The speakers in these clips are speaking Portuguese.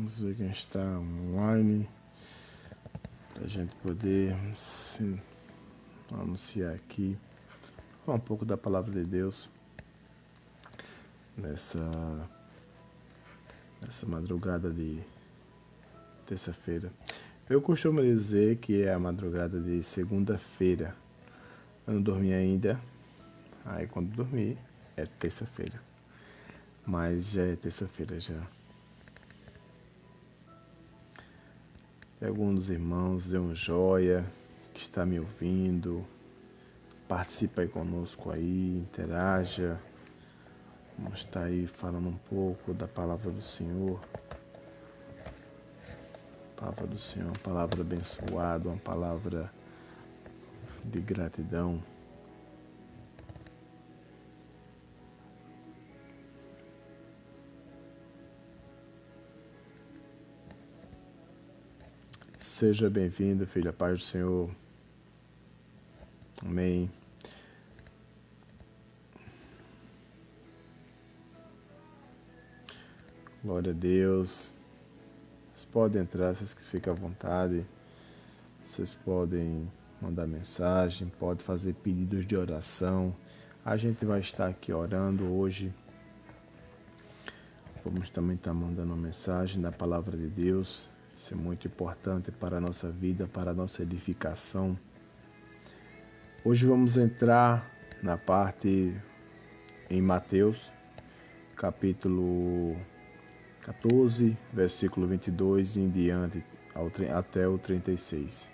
Vamos ver quem está online para a gente poder anunciar aqui. Falar um pouco da palavra de Deus nessa madrugada de terça-feira. Eu costumo dizer que é a madrugada de segunda-feira. Eu não dormi ainda, aí quando dormir é terça-feira. Mas já é terça-feira já. Tem alguns irmãos, dê um joia, que está me ouvindo. Participa aí conosco aí, interaja. Vamos estar aí falando um pouco da palavra do Senhor. Palavra do Senhor, uma palavra abençoada, uma palavra de gratidão. Seja bem-vindo, filho, a paz do Senhor. Amém. Glória a Deus. Vocês podem entrar, vocês que ficam à vontade. Vocês podem mandar mensagem, podem fazer pedidos de oração. A gente vai estar aqui orando hoje. Vamos também estar mandando uma mensagem da palavra de Deus. Isso é muito importante para a nossa vida, para a nossa edificação. Hoje vamos entrar na parte em Mateus, capítulo 14, versículo 22 em diante, até o 36.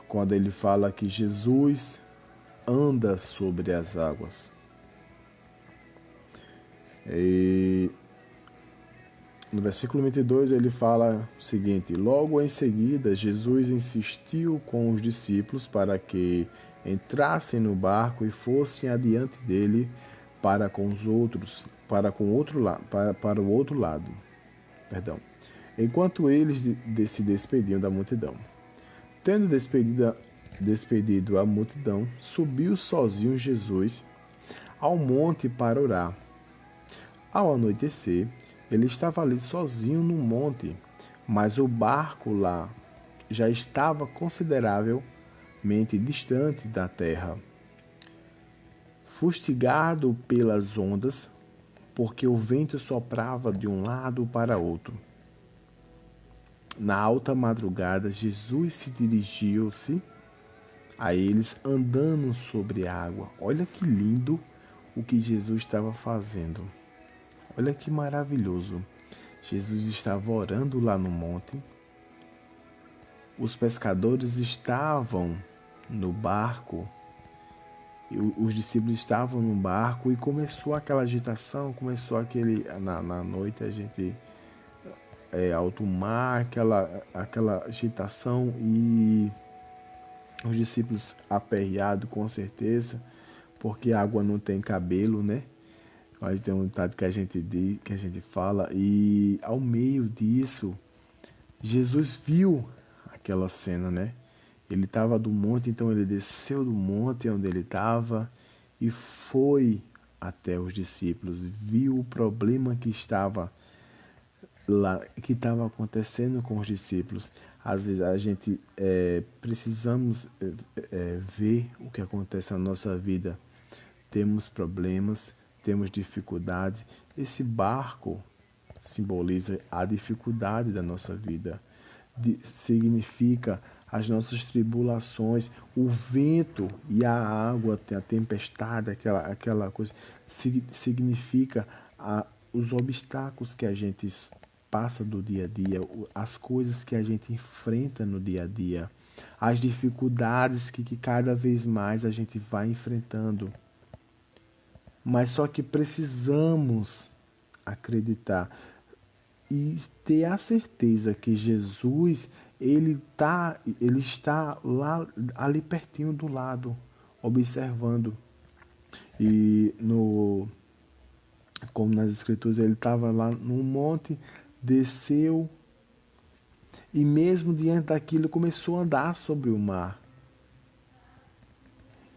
Quando ele fala que Jesus anda sobre as águas. E no versículo 22 ele fala o seguinte: logo em seguida Jesus insistiu com os discípulos para que entrassem no barco e fossem adiante dele para o outro lado. Enquanto eles se despediam da multidão. Tendo despedido a multidão, subiu sozinho Jesus ao monte para orar. Ao anoitecer, ele estava ali sozinho no monte, mas o barco lá já estava consideravelmente distante da terra, fustigado pelas ondas, porque o vento soprava de um lado para outro. Na alta madrugada, Jesus se dirigiu-se a eles andando sobre a água. Olha que lindo o que Jesus estava fazendo. Olha que maravilhoso. Jesus estava orando lá no monte. Os pescadores estavam no barco. Os discípulos estavam no barco e começou aquela agitação, na noite a gente alto mar, aquela agitação e os discípulos aperreados com certeza, porque a água não tem cabelo, né? Mas tem um ditado que a gente fala, e ao meio disso, Jesus viu aquela cena, né? Ele estava do monte, então ele desceu do monte onde ele estava e foi até os discípulos, viu o problema que estava lá, que estava acontecendo com os discípulos. Às vezes a gente precisamos ver o que acontece na nossa vida. Temos problemas, temos dificuldade. Esse barco simboliza a dificuldade da nossa vida. Significa as nossas tribulações, o vento e a água, a tempestade, aquela coisa. Significa os obstáculos que a gente passa do dia a dia, as coisas que a gente enfrenta no dia a dia, as dificuldades que cada vez mais a gente vai enfrentando. Mas só que precisamos acreditar e ter a certeza que Jesus ele está lá ali pertinho do lado, observando. E como nas escrituras, ele estava lá no monte, desceu e mesmo diante daquilo começou a andar sobre o mar.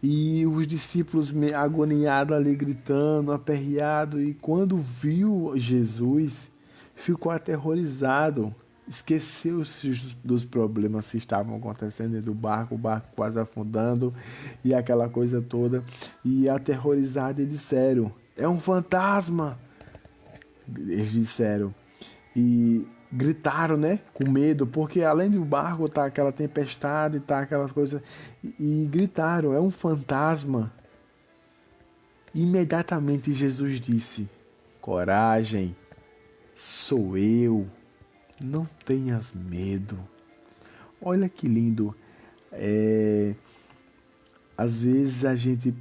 E os discípulos agoniados ali gritando, aperreados, e quando viu Jesus, ficou aterrorizado, esqueceu-se dos problemas que estavam acontecendo dentro do barco, o barco quase afundando e aquela coisa toda. E aterrorizado, eles disseram: é um fantasma! Eles disseram. E gritaram, né? Com medo, porque além do barco tá aquela tempestade, tá aquelas coisas. E gritaram: é um fantasma! Imediatamente Jesus disse: coragem, sou eu, não tenhas medo. Olha que lindo. Às vezes a gente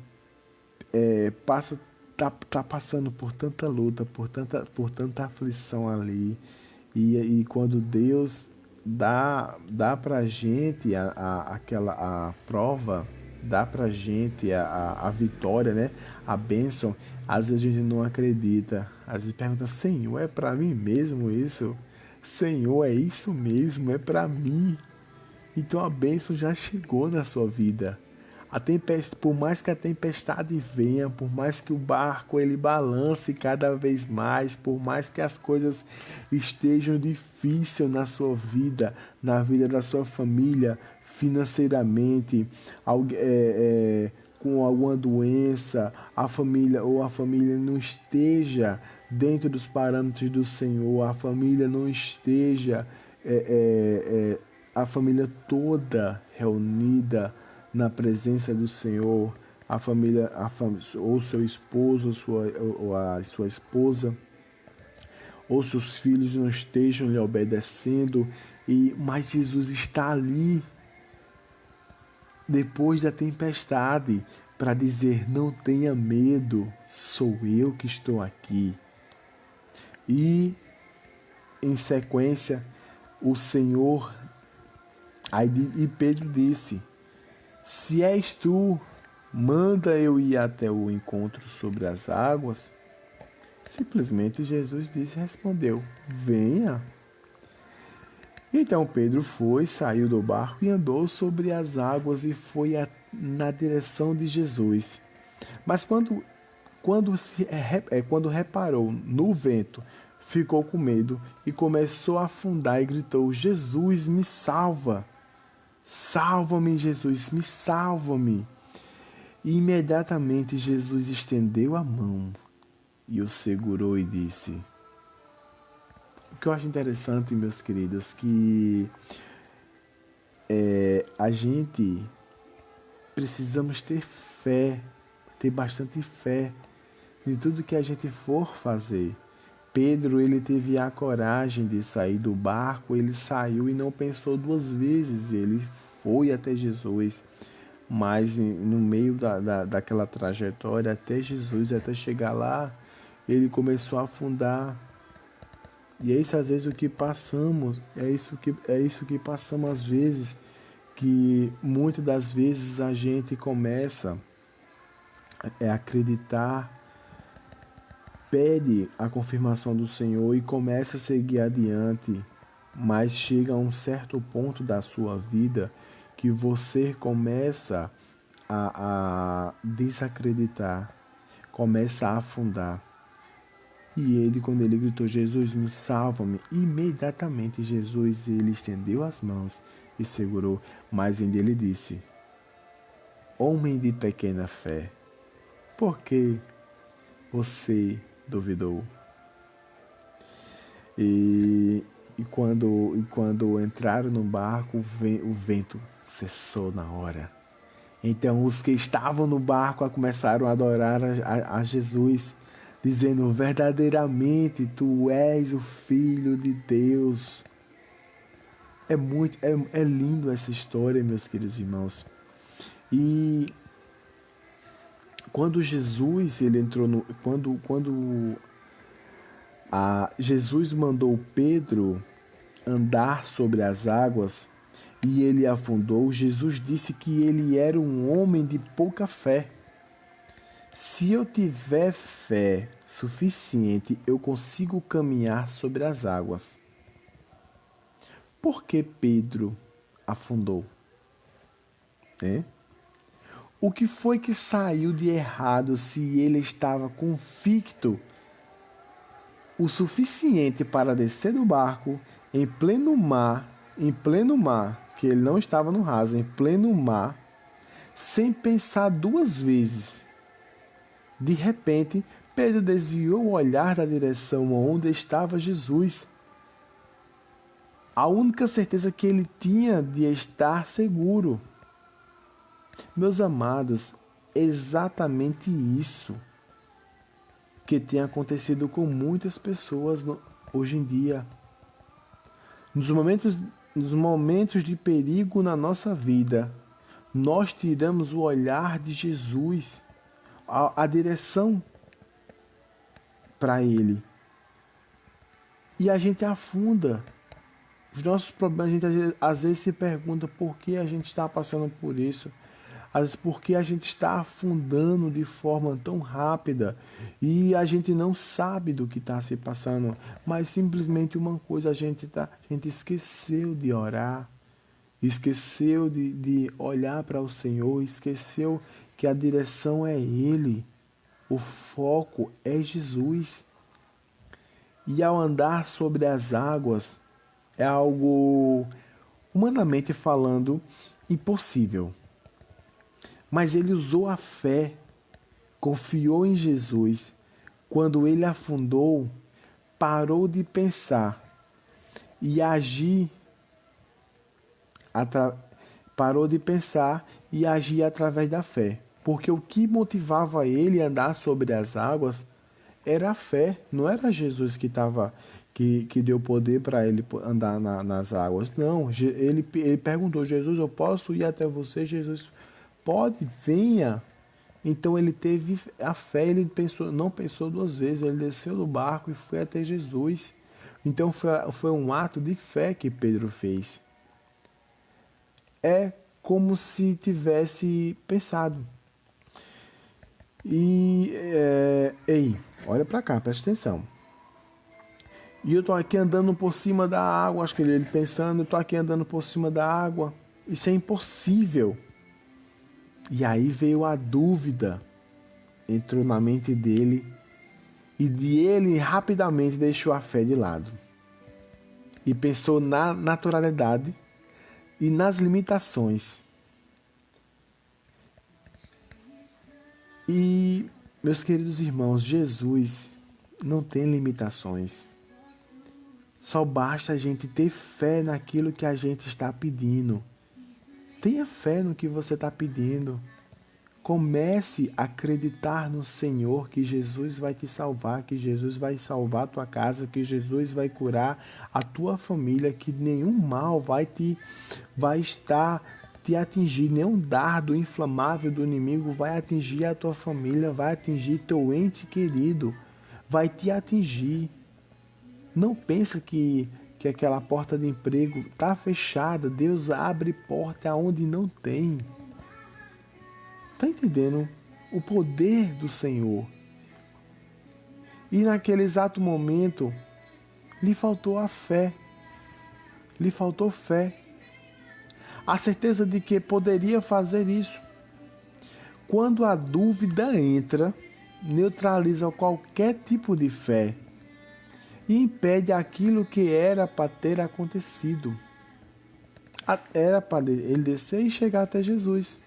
tá passando por tanta luta, por tanta aflição ali. E quando Deus dá pra gente a prova, dá pra gente a vitória, né? A bênção, às vezes a gente não acredita. Às vezes pergunta: Senhor, é pra mim mesmo isso? Senhor, é isso mesmo? É pra mim? Então a bênção já chegou na sua vida. Por mais que a tempestade venha, por mais que o barco ele balance cada vez mais, por mais que as coisas estejam difíceis na sua vida, na vida da sua família, financeiramente, com alguma doença, a família não esteja dentro dos parâmetros do Senhor, a família não esteja a família toda reunida na presença do Senhor, ou seu esposo, ou a sua esposa, ou seus filhos não estejam lhe obedecendo, mas Jesus está ali depois da tempestade para dizer: não tenha medo, sou eu que estou aqui. E em sequência, o Senhor, e Pedro disse: se és tu, manda eu ir até o encontro sobre as águas. Simplesmente Jesus respondeu: venha. Então Pedro foi, saiu do barco e andou sobre as águas e foi na direção de Jesus. Mas quando reparou no vento, ficou com medo e começou a afundar e gritou: Jesus, me salva! Salva-me, Jesus, me salva-me! E imediatamente Jesus estendeu a mão e o segurou e disse: o que eu acho interessante, meus queridos, que a gente precisamos ter fé, ter bastante fé em tudo que a gente for fazer. Pedro, ele teve a coragem de sair do barco, ele saiu e não pensou duas vezes, ele foi até Jesus. Mas no meio daquela trajetória até Jesus, até chegar lá, ele começou a afundar. E é isso às vezes o que passamos, é isso que passamos às vezes, que muitas das vezes a gente começa a acreditar, pede a confirmação do Senhor e começa a seguir adiante, mas chega a um certo ponto da sua vida que você começa a desacreditar, começa a afundar. E ele, quando ele gritou: Jesus, me salva-me, imediatamente Jesus, ele estendeu as mãos e segurou, mas ainda ele disse: homem de pequena fé, por que você duvidou? E quando entraram no barco, o vento cessou na hora. Então os que estavam no barco começaram a adorar a Jesus, dizendo: verdadeiramente tu és o Filho de Deus. É lindo essa história, meus queridos irmãos. E quando Jesus ele entrou no, quando Jesus mandou Pedro andar sobre as águas e ele afundou, Jesus disse que ele era um homem de pouca fé. Se eu tiver fé suficiente, eu consigo caminhar sobre as águas. Por que Pedro afundou? Né? O que foi que saiu de errado se ele estava convicto o suficiente para descer do barco em pleno mar, que ele não estava no raso, em pleno mar, sem pensar duas vezes. De repente, Pedro desviou o olhar da direção onde estava Jesus. A única certeza que ele tinha de estar seguro. Meus amados, exatamente isso que tem acontecido com muitas pessoas hoje em dia. Nos momentos de perigo na nossa vida, nós tiramos o olhar de Jesus, a direção para Ele. E a gente afunda. Os nossos problemas, a gente às vezes se pergunta por que a gente está passando por isso. Às vezes por que a gente está afundando de forma tão rápida e a gente não sabe do que está se passando. Mas simplesmente uma coisa, a gente esqueceu de orar, esqueceu de olhar para o Senhor, esqueceu que a direção é Ele, o foco é Jesus. E ao andar sobre as águas, é algo, humanamente falando, impossível. Mas ele usou a fé, confiou em Jesus. Quando ele afundou, parou de pensar e agir, parou de pensar e agir através da fé. Porque o que motivava ele a andar sobre as águas era a fé, não era Jesus que deu poder para ele andar nas águas. Não, ele perguntou: Jesus, eu posso ir até você? Jesus, pode, venha. Então ele teve a fé, ele não pensou duas vezes, ele desceu do barco e foi até Jesus. Então foi um ato de fé que Pedro fez. É como se tivesse pensado. Ei, olha para cá, presta atenção. E eu tô aqui andando por cima da água, acho que ele pensando, eu tô aqui andando por cima da água. Isso é impossível. E aí veio a dúvida, entrou na mente dele e ele rapidamente deixou a fé de lado. E pensou na naturalidade e nas limitações. E, meus queridos irmãos, Jesus não tem limitações. Só basta a gente ter fé naquilo que a gente está pedindo. Tenha fé no que você está pedindo. Comece a acreditar no Senhor, que Jesus vai te salvar, que Jesus vai salvar a tua casa, que Jesus vai curar a tua família, que nenhum mal vai estar te atingir, nenhum dardo inflamável do inimigo vai atingir a tua família, vai atingir teu ente querido, vai te atingir. Não pensa que aquela porta de emprego está fechada. Deus abre porta aonde não tem. Está entendendo? O poder do Senhor. E naquele exato momento, lhe faltou a fé. Lhe faltou fé. A certeza de que poderia fazer isso. Quando a dúvida entra, neutraliza qualquer tipo de fé e impede aquilo que era para ter acontecido. Era para ele descer e chegar até Jesus.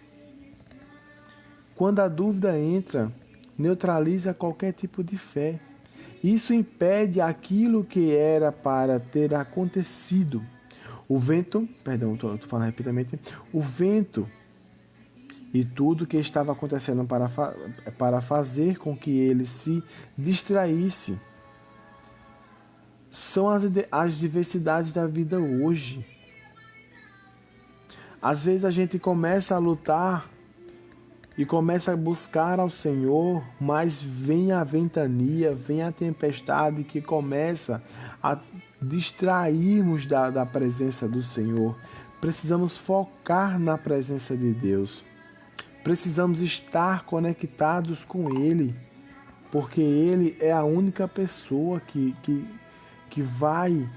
Quando a dúvida entra, neutraliza qualquer tipo de fé. Isso impede aquilo que era para ter acontecido. O vento, perdão, estou falando rapidamente, o vento e tudo que estava acontecendo para fazer com que ele se distraísse são as diversidades da vida hoje. Às vezes a gente começa a lutar e começa a buscar ao Senhor, mas vem a ventania, vem a tempestade que começa a distrairmos da presença do Senhor. Precisamos focar na presença de Deus. Precisamos estar conectados com Ele, porque Ele é a única pessoa que vai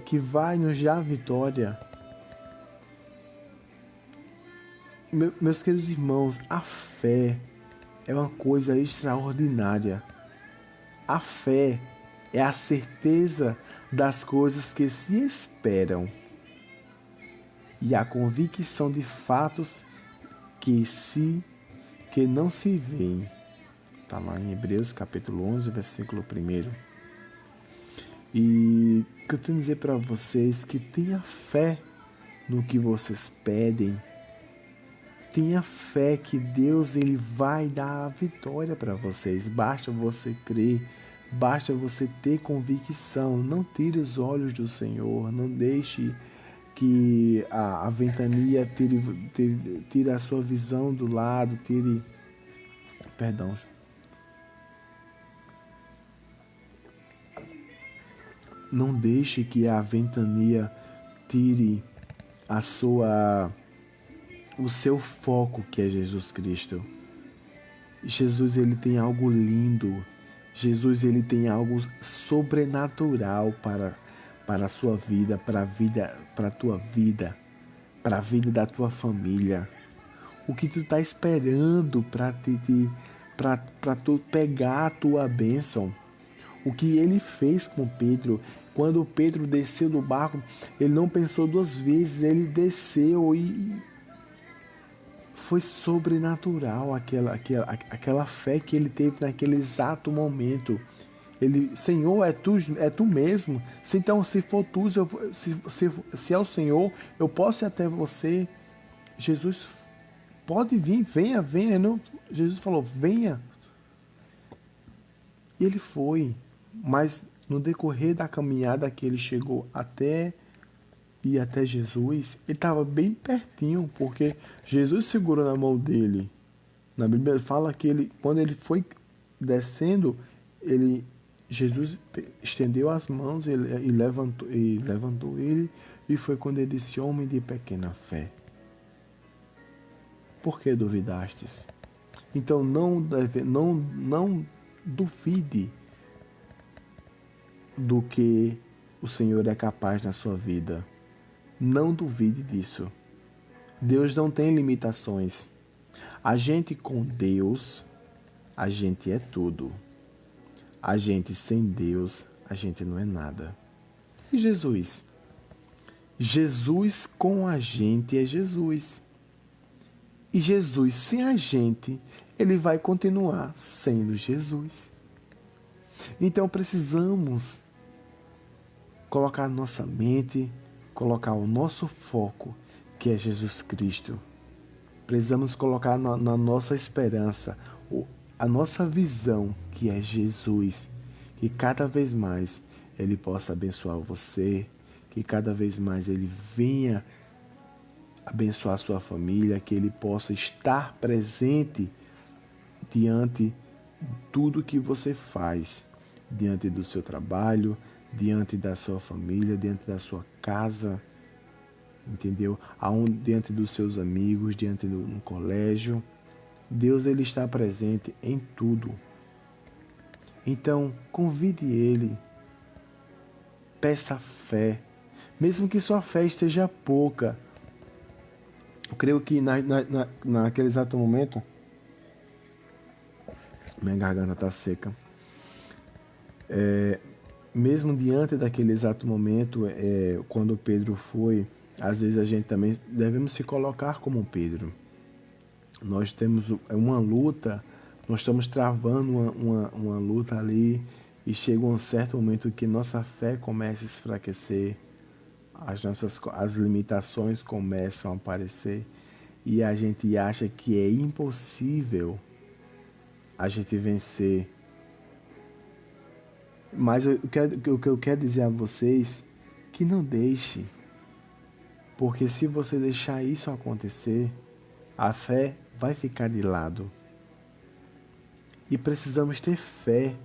que vai nos dar vitória. Meus queridos irmãos, a fé é uma coisa extraordinária. A fé é a certeza das coisas que se esperam e a convicção de fatos que não se veem. Está lá em Hebreus capítulo 11, versículo 1. E o que eu tenho a dizer para vocês que tenha fé no que vocês pedem. Tenha fé que Deus ele vai dar a vitória para vocês. Basta você crer, basta você ter convicção. Não tire os olhos do Senhor, não deixe que a ventania tire a sua visão do lado, perdão. Não deixe que a ventania tire o seu foco, que é Jesus Cristo. Jesus ele tem algo lindo. Jesus ele tem algo sobrenatural para a sua vida, para a tua vida, para a vida da tua família. O que tu está esperando para tu pegar a tua bênção? O que ele fez com Pedro? Quando Pedro desceu do barco, ele não pensou duas vezes, ele desceu e foi sobrenatural aquela fé que ele teve naquele exato momento. Ele, Senhor, é tu mesmo. Então, se for tu, se é o Senhor, eu posso ir até você. Jesus, pode vir, venha. Não, Jesus falou, venha. E ele foi. Mas no decorrer da caminhada que ele chegou até Jesus, ele estava bem pertinho, porque Jesus segurou na mão dele. Na Bíblia fala que quando ele foi descendo, Jesus estendeu as mãos e levantou ele, e foi quando ele disse, homem de pequena fé, por que duvidastes? Então não duvide do que o Senhor é capaz na sua vida. Não duvide disso. Deus não tem limitações. A gente com Deus, a gente é tudo. A gente sem Deus, a gente não é nada. E Jesus? Jesus com a gente é Jesus. E Jesus sem a gente, ele vai continuar sendo Jesus. Então precisamos colocar nossa mente, colocar o nosso foco, que é Jesus Cristo. Precisamos colocar na nossa esperança, a nossa visão, que é Jesus. Que cada vez mais Ele possa abençoar você, que cada vez mais Ele venha abençoar a sua família, que Ele possa estar presente diante de tudo que você faz, diante do seu trabalho, diante da sua família, diante da sua casa, entendeu? Diante dos seus amigos, diante no colégio. Deus ele está presente em tudo. Então, convide Ele, peça fé, mesmo que sua fé esteja pouca. Eu creio que naquele exato momento, minha garganta está seca. Mesmo diante daquele exato momento, quando Pedro foi, às vezes a gente também devemos se colocar como Pedro. Nós temos uma luta, nós estamos travando uma luta ali, e chega um certo momento que nossa fé começa a se enfraquecer, as limitações começam a aparecer, e a gente acha que é impossível a gente vencer. Mas o que eu quero dizer a vocês, que não deixe, porque se você deixar isso acontecer, a fé vai ficar de lado. E precisamos ter fé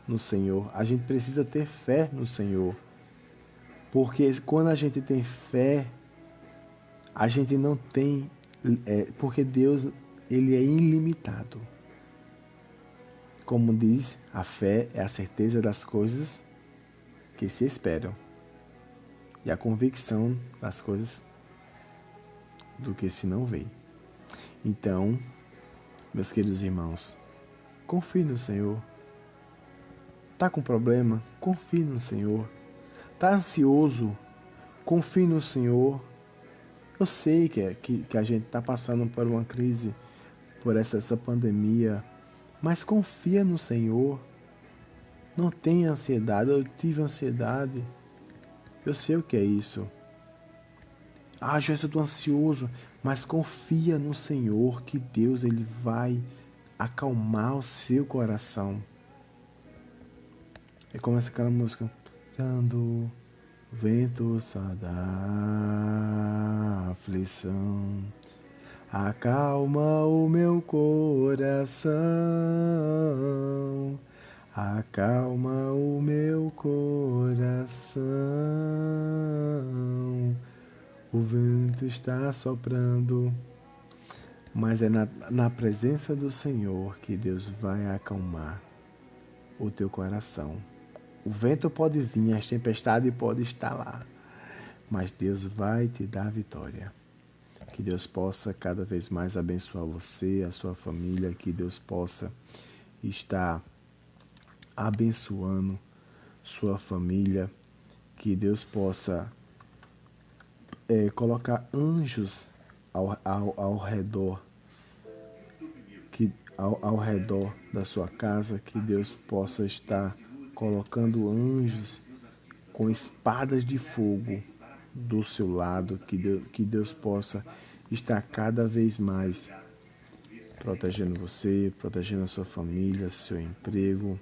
no Senhor. A gente precisa ter fé no Senhor. Porque quando a gente tem fé, a gente não tem... porque Deus, ele é ilimitado. Como diz, a fé é a certeza das coisas que se esperam. E a convicção das coisas do que se não vê. Então, meus queridos irmãos, confie no Senhor. Tá com problema? Confie no Senhor. Tá ansioso? Confie no Senhor. Eu sei que a gente está passando por uma crise, por essa pandemia, mas confia no Senhor. Não tenha ansiedade. Eu tive ansiedade. Eu sei o que é isso. Ah, Joyce, eu estou ansioso, mas confia no Senhor que Deus ele vai acalmar o seu coração. É como aquela música. Quando o vento só dá aflição, acalma o meu coração, acalma o meu coração. O vento está soprando, mas é na presença do Senhor que Deus vai acalmar o teu coração. O vento pode vir, as tempestades podem estar lá, mas Deus vai te dar vitória. Que Deus possa cada vez mais abençoar você, a sua família, que Deus possa estar abençoando sua família, que Deus possa colocar anjos ao redor, ao redor da sua casa, que Deus possa estar colocando anjos com espadas de fogo do seu lado, que Deus possa estar cada vez mais protegendo você, protegendo a sua família, seu emprego.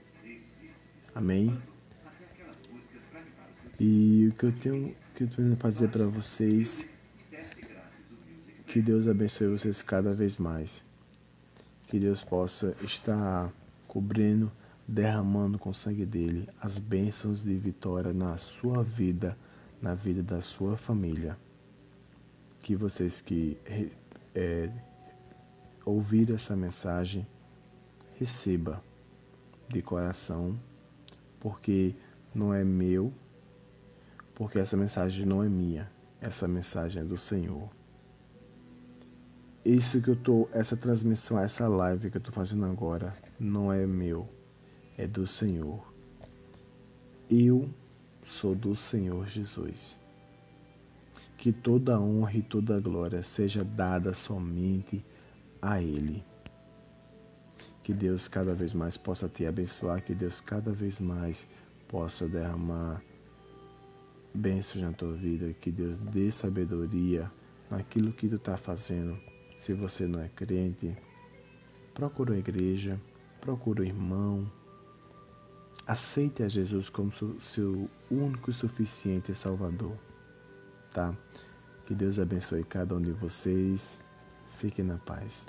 Amém? E o que eu tenho para dizer para vocês, que Deus abençoe vocês cada vez mais. Que Deus possa estar cobrindo, derramando com o sangue dele as bênçãos de vitória na sua vida, na vida da sua família. Que vocês que ouviram essa mensagem, receba de coração, porque não é meu, porque essa mensagem não é minha, essa mensagem é do Senhor. Essa transmissão, essa live que eu estou fazendo agora, não é meu, é do Senhor. Eu sou do Senhor Jesus. Que toda honra e toda glória seja dada somente a Ele. Que Deus cada vez mais possa te abençoar, que Deus cada vez mais possa derramar bênçãos na tua vida, que Deus dê sabedoria naquilo que tu está fazendo. Se você não é crente, procura a igreja, procura o irmão, aceite a Jesus como seu único e suficiente Salvador, tá? Que Deus abençoe cada um de vocês. Fiquem na paz.